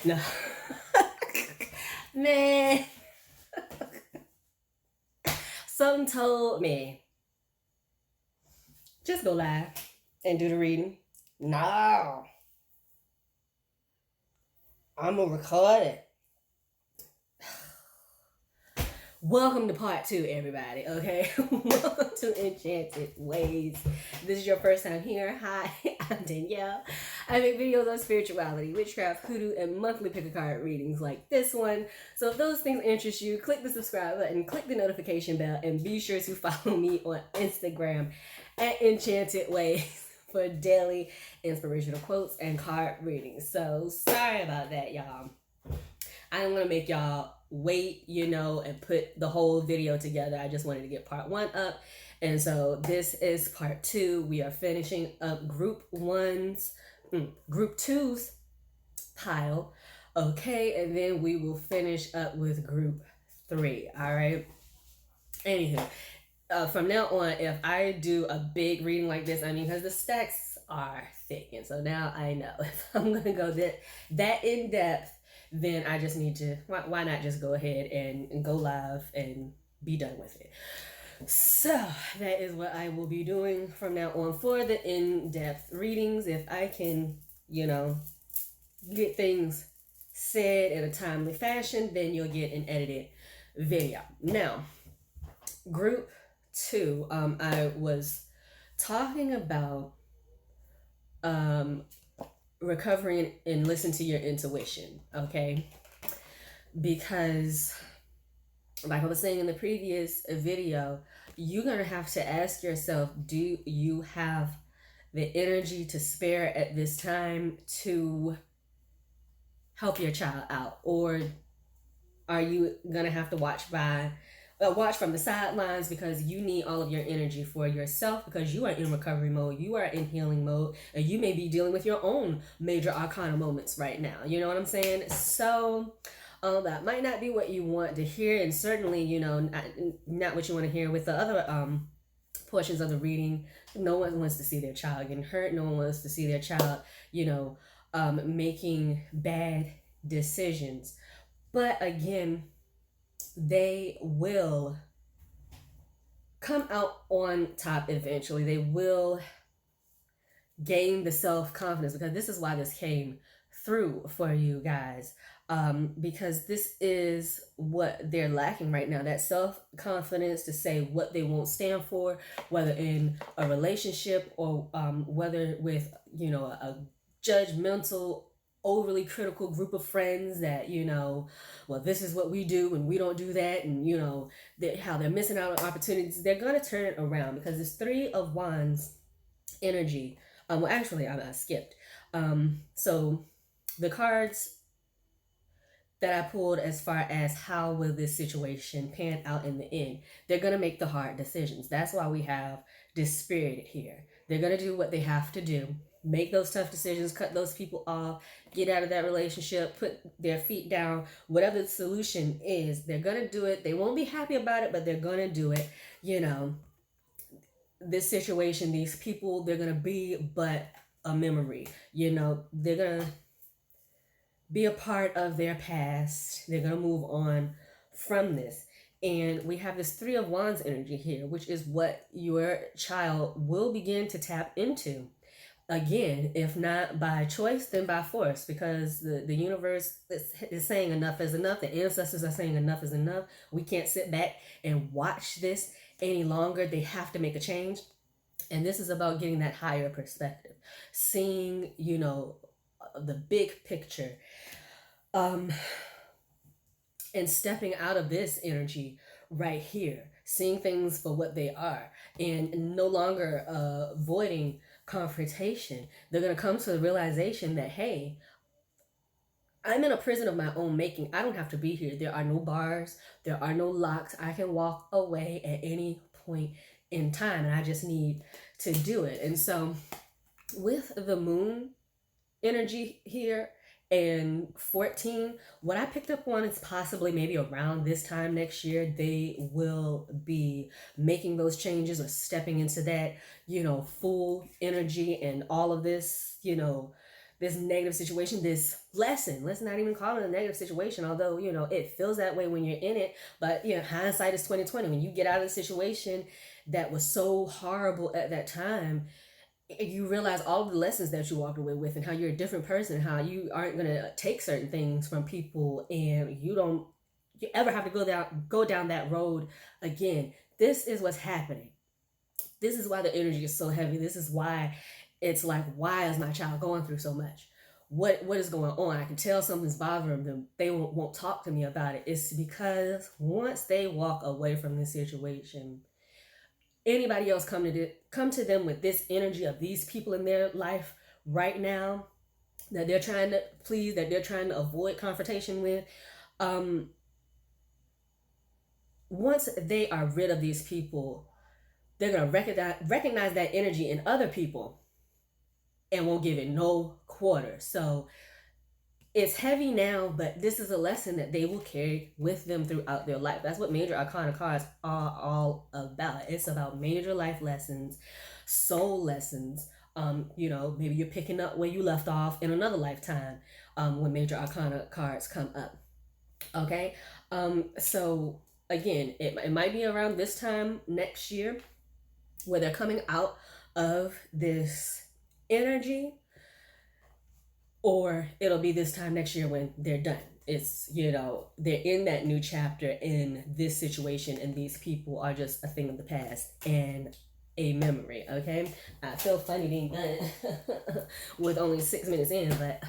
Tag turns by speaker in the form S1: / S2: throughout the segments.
S1: No. Man. Something told me, just go live and do the reading. No. I'm going to record it. Welcome to part 2, everybody, okay? Welcome to Enchanted Ways. This is your first time here. Hi, I'm Danielle. I make videos on spirituality, witchcraft, hoodoo, and monthly pick a card readings like this one. So if those things interest you, click the subscribe button, click the notification bell, and be sure to follow me on Instagram at Enchanted Ways for daily inspirational quotes and card readings. So sorry about that, y'all. I didn't want to make y'all wait, and put the whole video together. I just wanted to get part 1 up. And so this is part 2. We are finishing up group 2's pile. Okay, and then we will finish up with group 3. All right. Anywho, from now on, if I do a big reading like this, because the stacks are thick. And so now I know if I'm going to go that in depth, then I just need to, why not just go ahead and go live and be done with it. So that is what I will be doing from now on for the in-depth readings. If I can, get things said in a timely fashion, then you'll get an edited video. Now, group 2, I was talking about recovering and listen to your intuition, okay? Because like I was saying in the previous video, you're gonna have to ask yourself, do you have the energy to spare at this time to help your child out? Or are you gonna have to watch from the sidelines because you need all of your energy for yourself, because you are in recovery mode, you are in healing mode, and you may be dealing with your own major arcana moments right now. You know what I'm saying? So that might not be what you want to hear, and certainly, not what you want to hear with the other portions of the reading. No one wants to see their child getting hurt. No one wants to see their child, making bad decisions. But again, they will come out on top eventually. They will gain the self-confidence, because this is why this came through for you guys. Because this is what they're lacking right now, that self-confidence to say what they won't stand for, whether in a relationship or whether with, a judgmental, overly critical group of friends that, well, this is what we do and we don't do that, and how they're missing out on opportunities. They're going to turn it around, because this 3 of Wands energy, well, actually I skipped. So the cards that I pulled as far as how will this situation pan out in the end, they're going to make the hard decisions. That's why we have Dispirited here. They're going to do what they have to do, make those tough decisions, cut those people off, get out of that relationship, put their feet down. Whatever the solution is, they're going to do it. They won't be happy about it, but they're going to do it. This situation, these people, they're going to be but a memory. They're going to be a part of their past. They're going to move on from this. And we have this 3 of Wands energy here, which is what your child will begin to tap into. Again, if not by choice, then by force, because the universe is saying enough is enough. The ancestors are saying enough is enough. We can't sit back and watch this any longer. They have to make a change. And this is about getting that higher perspective, seeing, the big picture, and stepping out of this energy right here, seeing things for what they are, and no longer avoiding confrontation. They're going to come to the realization that, hey, I'm in a prison of my own making. I don't have to be here. There are no bars. There are no locks. I can walk away at any point in time, and I just need to do it. And so with the moon energy here and 14, what I picked up on is possibly maybe around this time next year, they will be making those changes or stepping into that, full energy, and all of this, this negative situation, this lesson. Let's not even call it a negative situation, although, you know, it feels that way when you're in it. But, you know, hindsight is 2020. When you get out of the situation that was so horrible at that time, you realize all of the lessons that you walked away with, and how you're a different person, how you aren't going to take certain things from people, and you ever have to go down that road again. This is what's happening. This is why the energy is so heavy. This is why it's like, why is my child going through so much? What is going on? I can tell something's bothering them. They won't talk to me about it. It's because once they walk away from this situation, anybody else come to them with this energy of these people in their life right now that they're trying to please, that they're trying to avoid confrontation with, once they are rid of these people, they're going to recognize that energy in other people and won't give it no quarter. So it's heavy now, but this is a lesson that they will carry with them throughout their life. That's what major arcana cards are all about. It's about major life lessons, soul lessons. You know, maybe you're picking up where you left off in another lifetime when major arcana cards come up. Okay? So again, it might be around this time next year where they're coming out of this energy, or it'll be this time next year when they're done. It's, you know, they're in that new chapter in this situation, and these people are just a thing of the past and a memory. Okay, I feel funny being done with only 6 minutes in, but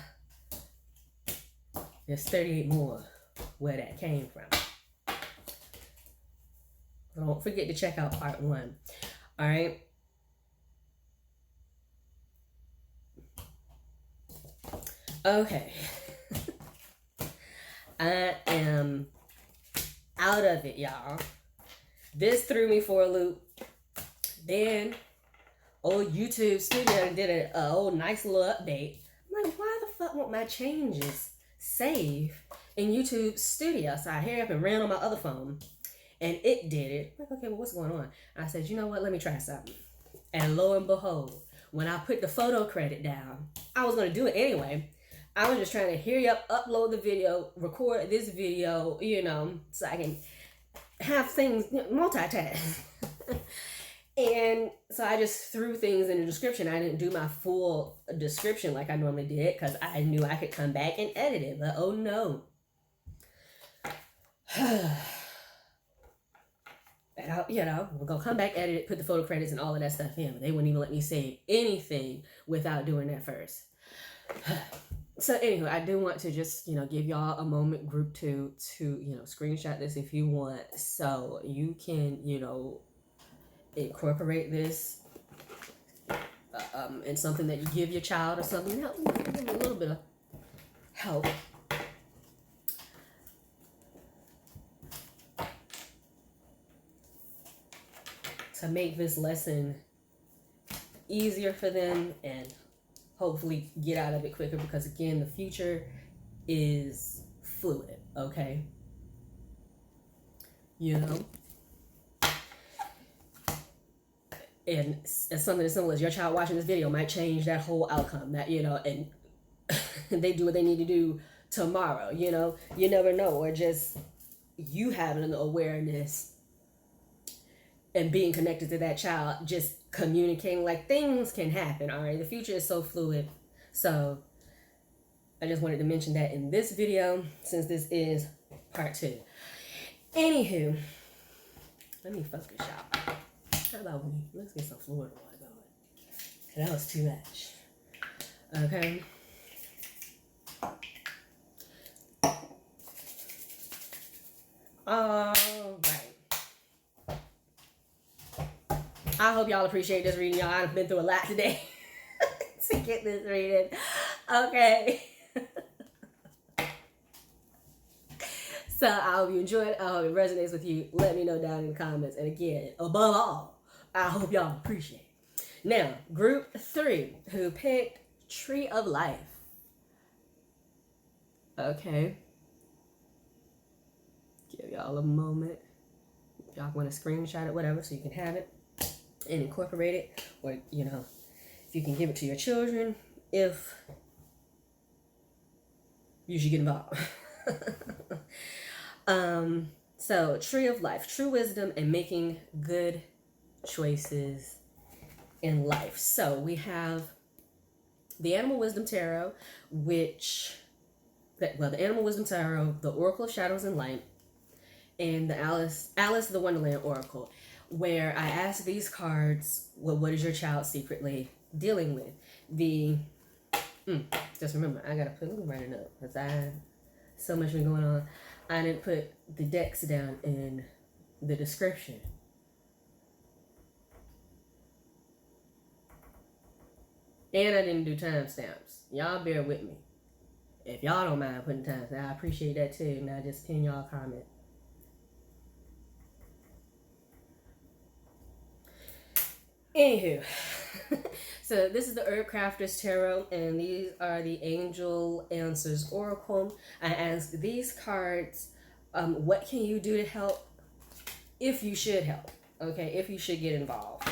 S1: there's 38 more where that came from. Don't forget to check out part 1. All right. Okay. I am out of it, y'all. This threw me for a loop. Then old YouTube Studio did a old nice little update. I'm like, why the fuck won't my changes save in YouTube Studio? So I hurried up and ran on my other phone, and it did it. I'm like, okay, well, what's going on? I said, you know what? Let me try something. And lo and behold, when I put the photo credit down, I was going to do it anyway. I was just trying to hurry up, upload the video, record this video, you know, so I can have things, multitask. And so I just threw things in the description. I didn't do my full description like I normally did because I knew I could come back and edit it. But oh no. And you know, we're going to come back, edit it, put the photo credits and all of that stuff in. But they wouldn't even let me save anything without doing that first. So anyway, I do want to just, you know, give y'all a moment, group to, you know, screenshot this if you want. So you can, you know, incorporate this in something that you give your child or something. Help, give them a little bit of help. To make this lesson easier for them and hopefully get out of it quicker, because again, the future is fluid, okay? You know? And something as simple as your child watching this video might change that whole outcome, that, you know, and they do what they need to do tomorrow, you know? You never know. Or just you having an awareness and being connected to that child, just communicating, like, things can happen, all right? The future is so fluid. So I just wanted to mention that in this video, since this is part 2. Anywho, let me focus, y'all. How about let's get some Florida water going. That was too much. Okay. All right. I hope y'all appreciate this reading, y'all. I've been through a lot today to get this reading. Okay. So I hope you enjoyed it. I hope it resonates with you. Let me know down in the comments. And again, above all, I hope y'all appreciate it. Now, group 3, who picked Tree of Life. Okay. Give y'all a moment. If y'all want to screenshot it, whatever, so you can have it and incorporate it, or, you know, if you can give it to your children, if you should get involved. So Tree of Life, true wisdom and making good choices in life. So we have the Animal Wisdom Tarot, the Animal Wisdom Tarot, the Oracle of Shadows and Light, and the Alice the Wonderland Oracle, where I ask these cards, well, what is your child secretly dealing with? Just remember, I gotta let me write it up because so much been going on. I didn't put the decks down in the description. And I didn't do timestamps. Y'all bear with me. If y'all don't mind putting timestamps, I appreciate that too. And I just pin y'all a comment. Anywho, so this is the Herbcrafter's Tarot, and these are the Angel Answers Oracle. I ask these cards, what can you do to help? If you should help, okay? If you should get involved.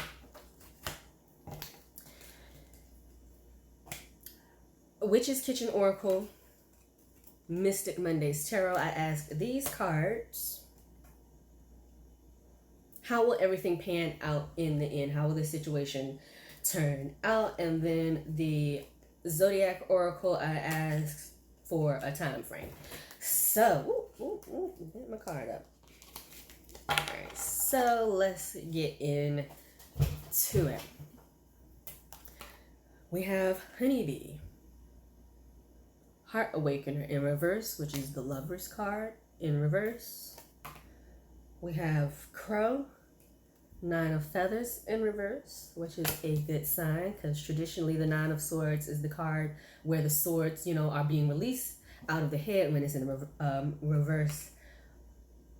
S1: Witch's Kitchen Oracle, Mystic Mondays Tarot. I ask these cards, how will everything pan out in the end? How will the situation turn out? And then the Zodiac Oracle, I ask for a time frame. So, get my card up. All right, so let's get into it. We have Honeybee, Heart Awakener in reverse, which is the Lover's card in reverse. We have Crow, Nine of Feathers in reverse, which is a good sign because traditionally the Nine of Swords is the card where the swords, are being released out of the head when it's in a reverse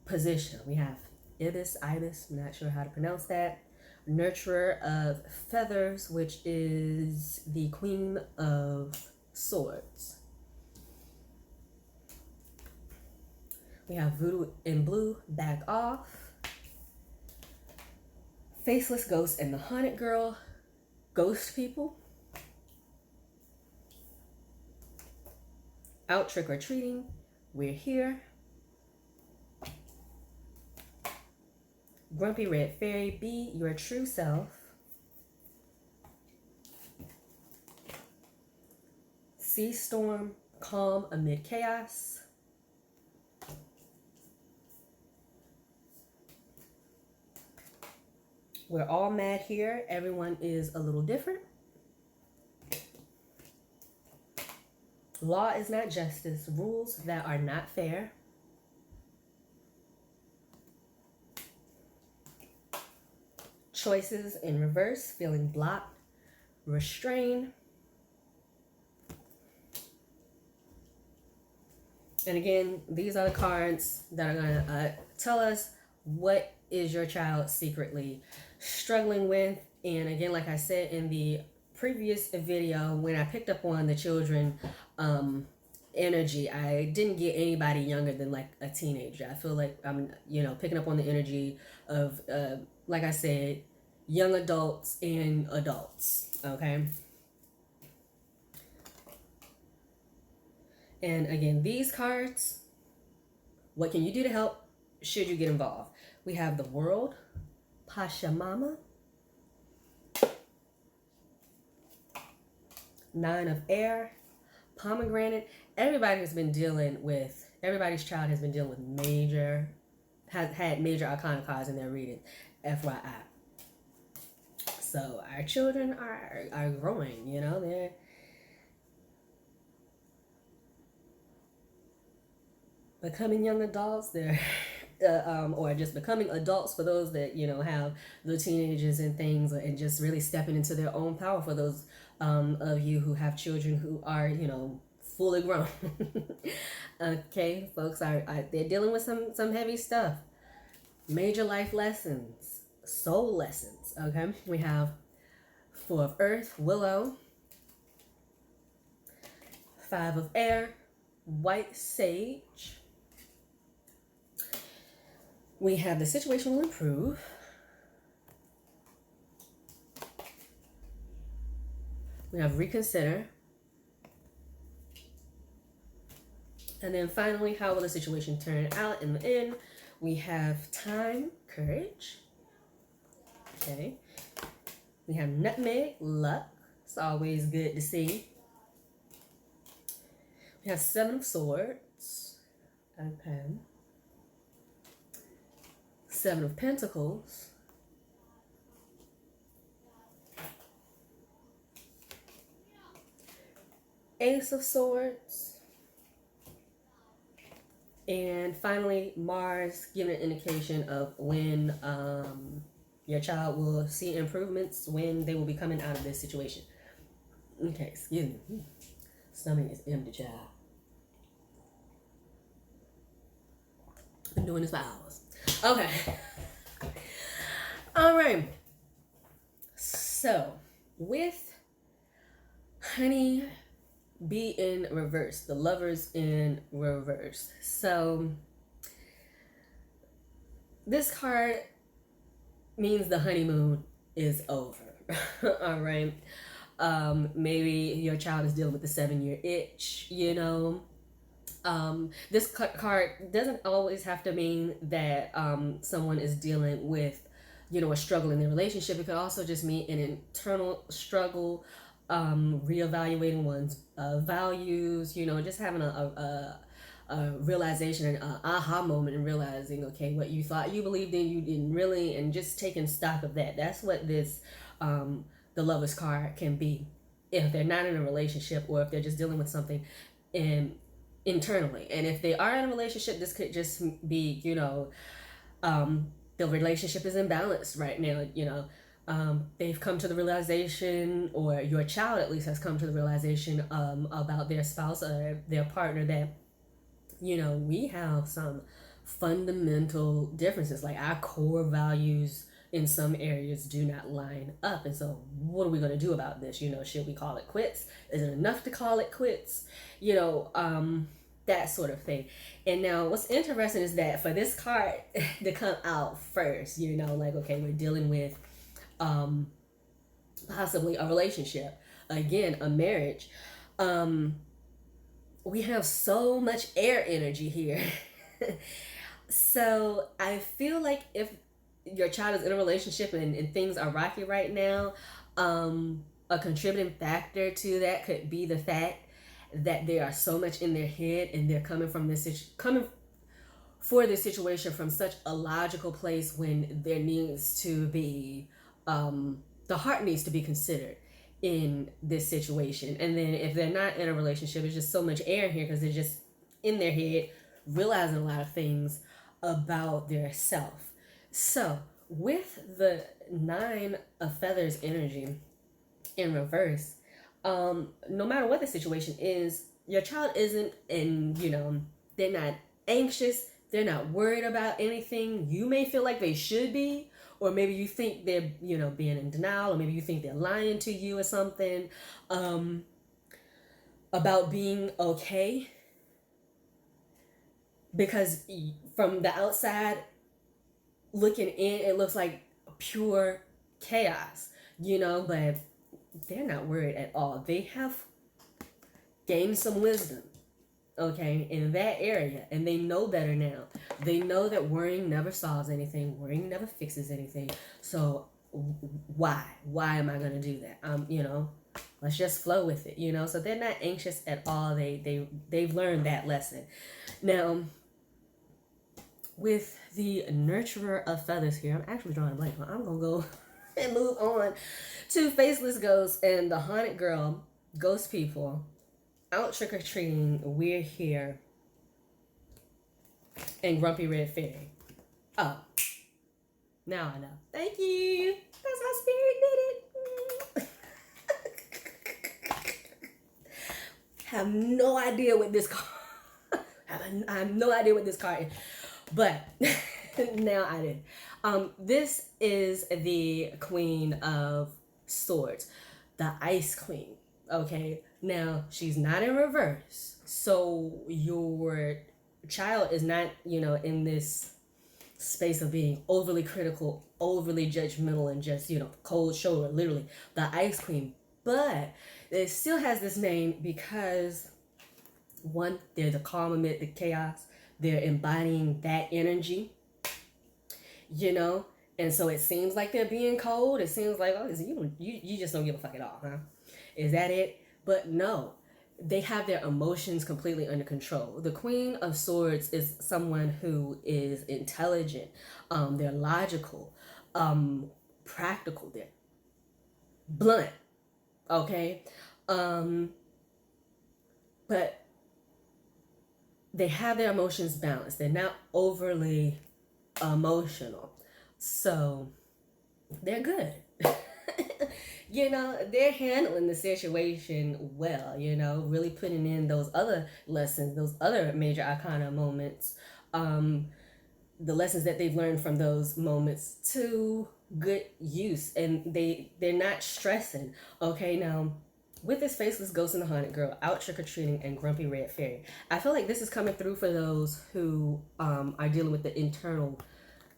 S1: position. We have Ibis, I'm not sure how to pronounce that. Nurturer of Feathers, which is the Queen of Swords. We have Voodoo in Blue, Back Off. Faceless Ghost and the Haunted Girl, Ghost People. Out Trick or Treating, We're Here. Grumpy Red Fairy, Be Your True Self. Sea Storm, Calm Amid Chaos. We're all mad here. Everyone is a little different. Law is not justice. Rules that are not fair. Choices in reverse. Feeling blocked. Restrained. And again, these are the cards that are going to tell us what is your child secretly struggling with. And again, like I said in the previous video, when I picked up on the children energy, I didn't get anybody younger than like a teenager. I feel like I'm picking up on the energy of like I said, young adults and adults. Okay. And again, these cards, what can you do to help should you get involved? We have the World, Pachamama, Nine of Air, Pomegranate. Everybody's child has been dealing with has had major arcana cards in their reading, FYI. So our children are growing, they're becoming young adults. They're or just becoming adults for those that have the teenagers and things, and just really stepping into their own power for those of you who have children who are fully grown. Okay, folks they're dealing with some heavy stuff, major life lessons, soul lessons. Okay, we have Four of Earth, Willow, Five of Air, White Sage. We have The Situation Will Improve. We have Reconsider. And then finally, how will the situation turn out in the end? We have time, courage. Okay. We have nutmeg, luck. It's always good to see. We have 7 of swords. Okay. 7 of pentacles. Ace of swords. And finally, Mars giving an indication of when your child will see improvements, when they will be coming out of this situation. Okay, excuse me. Stomach is empty, child. Been doing this for hours. Okay. All right. So, with Honey Bee in reverse, the Lovers in reverse. So, this card means the honeymoon is over. All right. Maybe your child is dealing with the 7-year itch, you know. This card doesn't always have to mean that someone is dealing with, you know, a struggle in their relationship. It could also just mean an internal struggle, reevaluating one's values, you know, just having a realization, an aha moment, and realizing, okay, what you thought you believed in, you didn't really, and just taking stock of that. That's what this the Lover's card can be, if they're not in a relationship, or if they're just dealing with something internally. And if they are in a relationship, this could just be, you know, the relationship is imbalanced right now, you know. They've come to the realization, or your child at least has come to the realization about their spouse or their partner, that, you know, we have some fundamental differences. Like, our core values in some areas do not line up. And so what are we going to do about this? You know, should we call it quits? Is it enough to call it quits? You know, that sort of thing. And now what's interesting is that for this card to come out first, you know, like, okay, we're dealing with possibly a relationship, again, a marriage. We have so much air energy here. So I feel like if your child is in a relationship and things are rocky right now, a contributing factor to that could be the fact that they are so much in their head, and they're coming for this situation from such a logical place, when there needs to be the heart needs to be considered in this situation. And then if they're not in a relationship, it's just so much air here because they're just in their head realizing a lot of things about their self. So with the 9 of Feathers energy in reverse, no matter what the situation is, your child isn't, and you know, they're not anxious, they're not worried about anything. You may feel like they should be, or maybe you think they're, you know, being in denial, or maybe you think they're lying to you or something about being okay, because from the outside looking in, it looks like pure chaos, you know, but they're not worried at all. They have gained some wisdom, okay, in that area, and they know better now. They know that worrying never solves anything. Worrying never fixes anything. So why am I going to do that? You know, let's just flow with it, you know. So they're not anxious at all. They've learned that lesson. Now, with the Nurturer of Feathers here, I'm actually drawing a blank. I'm going to go and move on to Faceless Ghosts and the Haunted Girl, Ghost People, Out Trick-or-Treating, We're Here, and Grumpy Red Fairy. Oh, now I know. Thank you. That's how Spirit did it. Have no idea what this card. I have no idea what this card is, but now I did. This is the Queen of Swords, the Ice Queen. Okay, now she's not in reverse, so your child is not, you know, in this space of being overly critical, overly judgmental, and just, you know, cold shoulder, literally the Ice Queen. But it still has this name because One, they're the calm amid the chaos. They're embodying that energy, you know. And so it seems like they're being cold. It seems like, oh, you just don't give a fuck at all, huh? Is that it? But no, they have their emotions completely under control. The Queen of Swords is someone who is intelligent. They're logical, practical. They're blunt. Okay, but they have their emotions balanced. They're not overly emotional, so they're good. You know, they're handling the situation well, you know, really putting in those other lessons, those other major arcana moments, the lessons that they've learned from those moments to good use. And they're not stressing. Okay, now with this faceless ghost and the haunted girl, out trick-or-treating, and grumpy red fairy, I feel like this is coming through for those who are dealing with the internal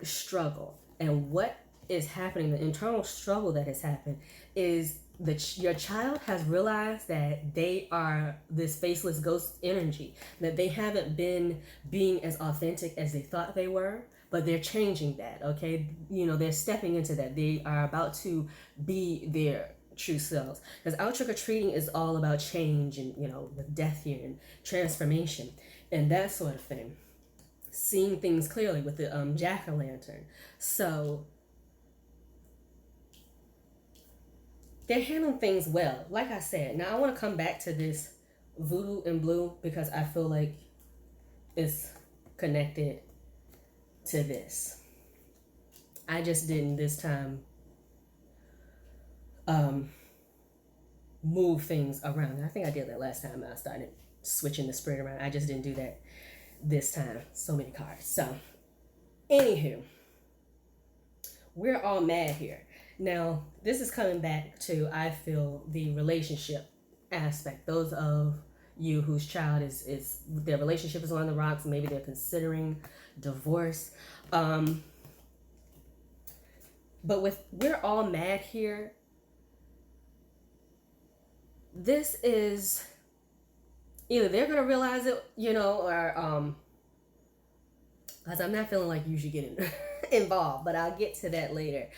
S1: struggle. And what is happening, the internal struggle that has happened, is that your child has realized that they are this faceless ghost energy, that they haven't been being as authentic as they thought they were, but they're changing that. Okay, you know, they're stepping into that. They are about to be their true selves, because out trick-or-treating is all about change, and you know, with death here and transformation and that sort of thing, seeing things clearly with the jack-o'-lantern. So they're handling things well, like I said. Now I want to come back to this voodoo and blue because I feel like it's connected to this. I just didn't this time move things around. And I think I did that last time. I started switching the spread around. I just didn't do that this time. So many cards. So, anywho, we're all mad here. Now, this is coming back to, I feel, the relationship aspect. Those of you whose child is their relationship is on the rocks, maybe they're considering divorce. But with we're all mad here, this is either they're gonna realize it, you know, or because I'm not feeling like you should get involved, but I'll get to that later.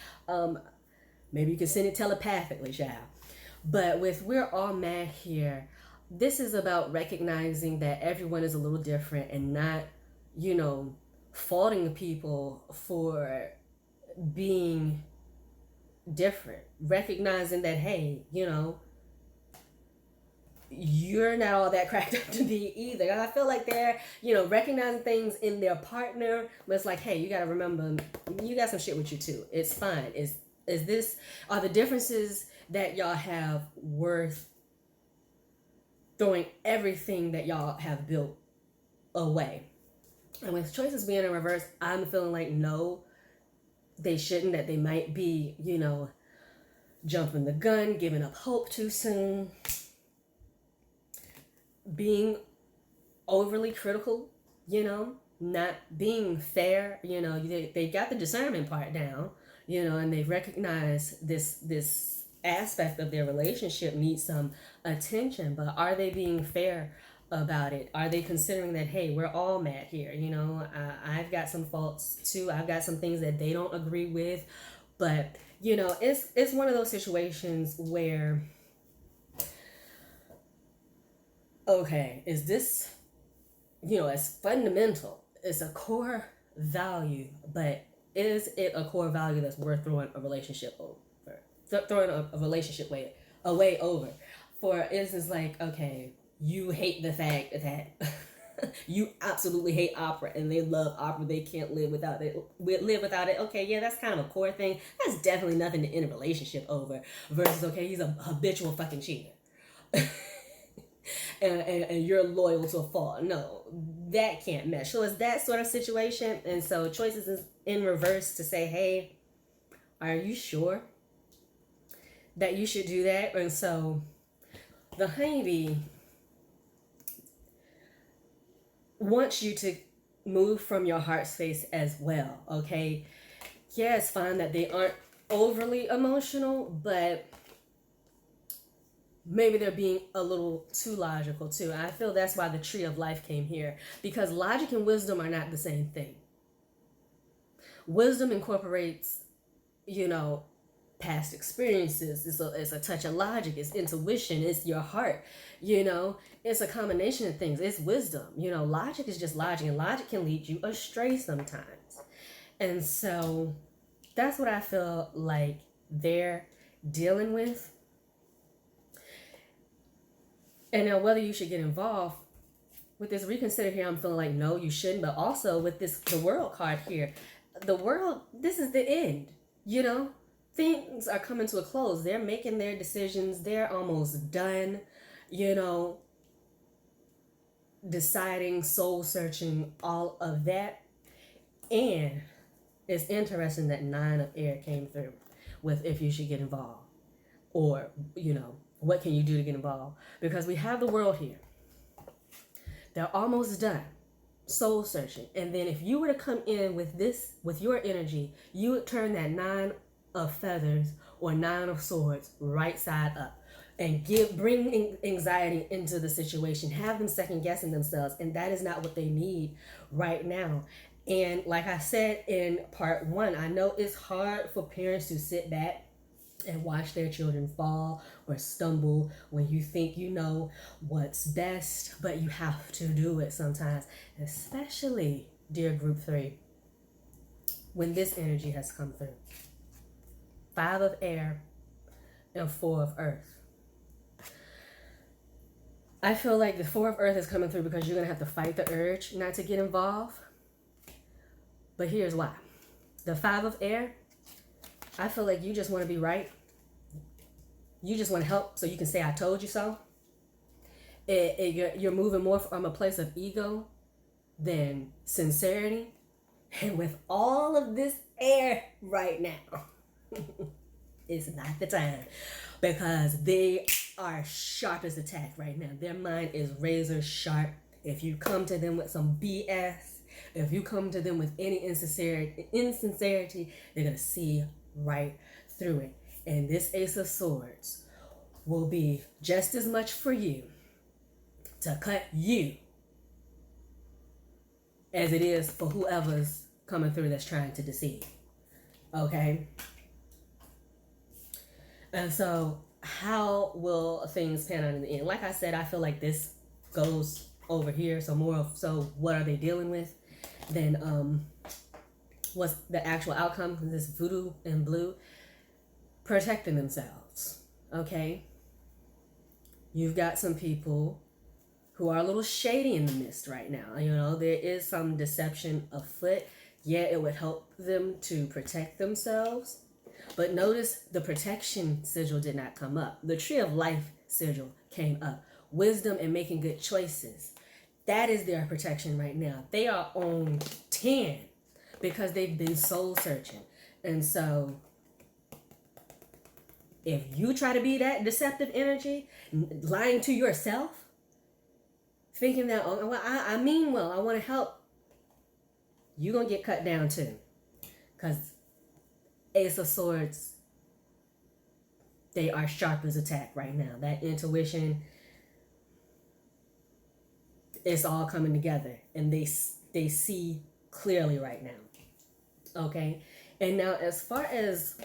S1: Maybe you can send it telepathically, child. But with we're all mad here, this is about recognizing that everyone is a little different and not, you know, faulting people for being different. Recognizing that, hey, you know, you're not all that cracked up to be either. And I feel like they're, you know, recognizing things in their partner, but it's like, hey, you gotta remember, you got some shit with you too. It's fine. Are the differences that y'all have worth throwing everything that y'all have built away? And with choices being in reverse, I'm feeling like no, they shouldn't, that they might be, you know, jumping the gun, giving up hope too soon, being overly critical, you know, not being fair, you know, they got the discernment part down, you know, and they recognize this aspect of their relationship needs some attention, but are they being fair about it? Are they considering that, hey, we're all mad here, you know, I've got some faults too, I've got some things that they don't agree with, but, you know, it's one of those situations where, okay, is this, you know, it's fundamental, it's a core value, but is it a core value that's worth throwing a relationship over? Throwing a relationship away over? For instance, like, okay, you hate the fact that you absolutely hate opera and they love opera, they can't live without it. Okay, yeah, that's kind of a core thing. That's definitely nothing to end a relationship over. Versus, okay, he's a habitual fucking cheater. And you're loyal to a fault. No, that can't mesh. So it's that sort of situation. And so choices is in reverse to say, hey, are you sure that you should do that? And so the honeybee wants you to move from your heart space as well. Okay, yeah, it's fine that they aren't overly emotional, but maybe they're being a little too logical too. And I feel that's why the tree of life came here, because logic and wisdom are not the same thing. Wisdom incorporates, you know, past experiences. It's a touch of logic. It's intuition. It's your heart. You know, it's a combination of things. It's wisdom. You know, logic is just logic, and logic can lead you astray sometimes. And so that's what I feel like they're dealing with. And now whether you should get involved with this reconsider here, I'm feeling like no, you shouldn't. But also with this, the world card here, the world, this is the end. You know, things are coming to a close. They're making their decisions. They're almost done. You know, deciding, soul searching, all of that. And it's interesting that 9 of air came through with if you should get involved, or, you know, what can you do to get involved? Because we have the world here. They're almost done soul searching. And then if you were to come in with this, with your energy, you would turn that 9 of feathers or 9 of swords right side up and bring anxiety into the situation, have them second guessing themselves. And that is not what they need right now. And like I said in part 1, I know it's hard for parents to sit back and watch their children fall or stumble when you think you know what's best, but you have to do it sometimes, especially, dear group 3, when this energy has come through. 5 of air and 4 of earth. I feel like the 4 of earth is coming through because you're going to have to fight the urge not to get involved. But here's why. The 5 of air, I feel like you just want to be right. You just want to help so you can say, I told you so. You're moving more from a place of ego than sincerity. And with all of this air right now, it's not the time. Because they are sharp as a tack right now. Their mind is razor sharp. If you come to them with some BS, if you come to them with any insincerity, they're going to see right through it. And this Ace of Swords will be just as much for you to cut you as it is for whoever's coming through that's trying to deceive. Okay? And so how will things pan out in the end? Like I said, I feel like this goes over here. So more of, so what are they dealing with? Then what's the actual outcome? This voodoo and blue, protecting themselves. Okay? You've got some people who are a little shady in the midst right now. You know, there is some deception afoot. Yeah, it would help them to protect themselves. But notice the protection sigil did not come up. The tree of life sigil came up. Wisdom and making good choices. That is their protection right now. They are on 10 because they've been soul searching. And so if you try to be that deceptive energy, lying to yourself, thinking that, oh, well, I mean well, I want to help, you're going to get cut down too. Because Ace of Swords, they are sharp as a tack right now. That intuition, it's all coming together. And they see clearly right now. Okay? And now as far as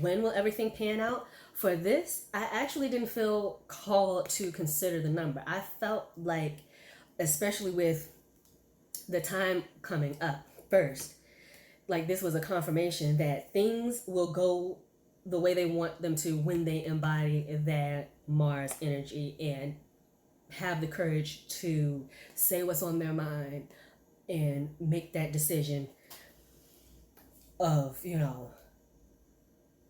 S1: when will everything pan out, for this, I actually didn't feel called to consider the number. I felt like, especially with the time coming up first, like this was a confirmation that things will go the way they want them to when they embody that Mars energy and have the courage to say what's on their mind and make that decision of, you know,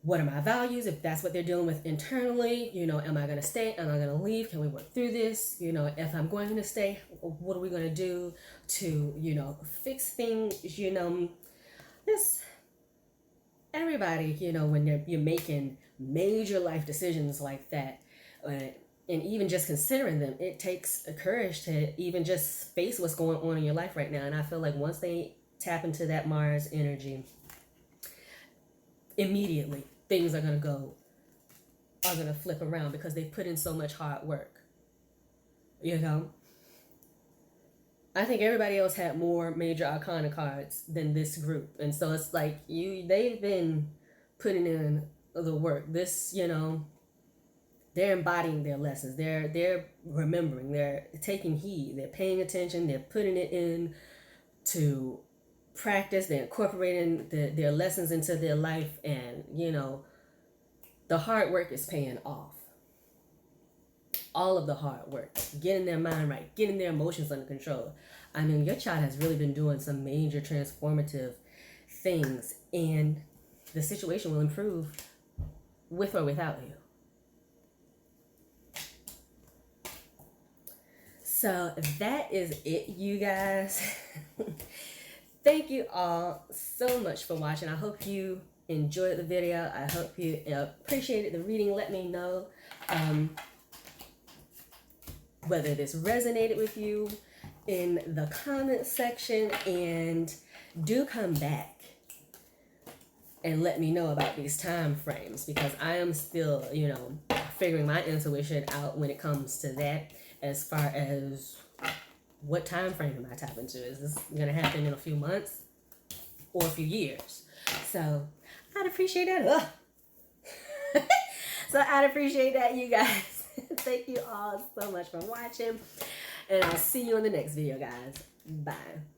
S1: what are my values? If that's what they're dealing with internally, you know, am I going to stay? Am I going to leave? Can we work through this? You know, if I'm going to stay, what are we going to do to, you know, fix things? You know, this, everybody, you know, when you're making major life decisions like that, and even just considering them, it takes a courage to even just face what's going on in your life right now. And I feel like once they tap into that Mars energy, immediately things are going to go are going to flip around because they put in so much hard work. You know? I think everybody else had more major arcana cards than this group. And so it's like they've been putting in the work. This, you know, they're embodying their lessons. They're remembering. They're taking heed. They're paying attention. They're putting it in to practice. They're incorporating their lessons into their life. And, you know, the hard work is paying off. All of the hard work, getting their mind right, getting their emotions under control. I mean, your child has really been doing some major transformative things, and the situation will improve with or without you. So that is it, you guys. Thank you all so much for watching. I hope you enjoyed the video. I hope you appreciated the reading. Let me know whether this resonated with you in the comment section, and do come back and let me know about these time frames, because I am still, you know, figuring my intuition out when it comes to that, as far as what time frame am I tapping into. Is this going to happen in a few months or a few years? So I'd appreciate that. So I'd appreciate that, you guys. Thank you all so much for watching, and I'll see you in the next video, guys. Bye.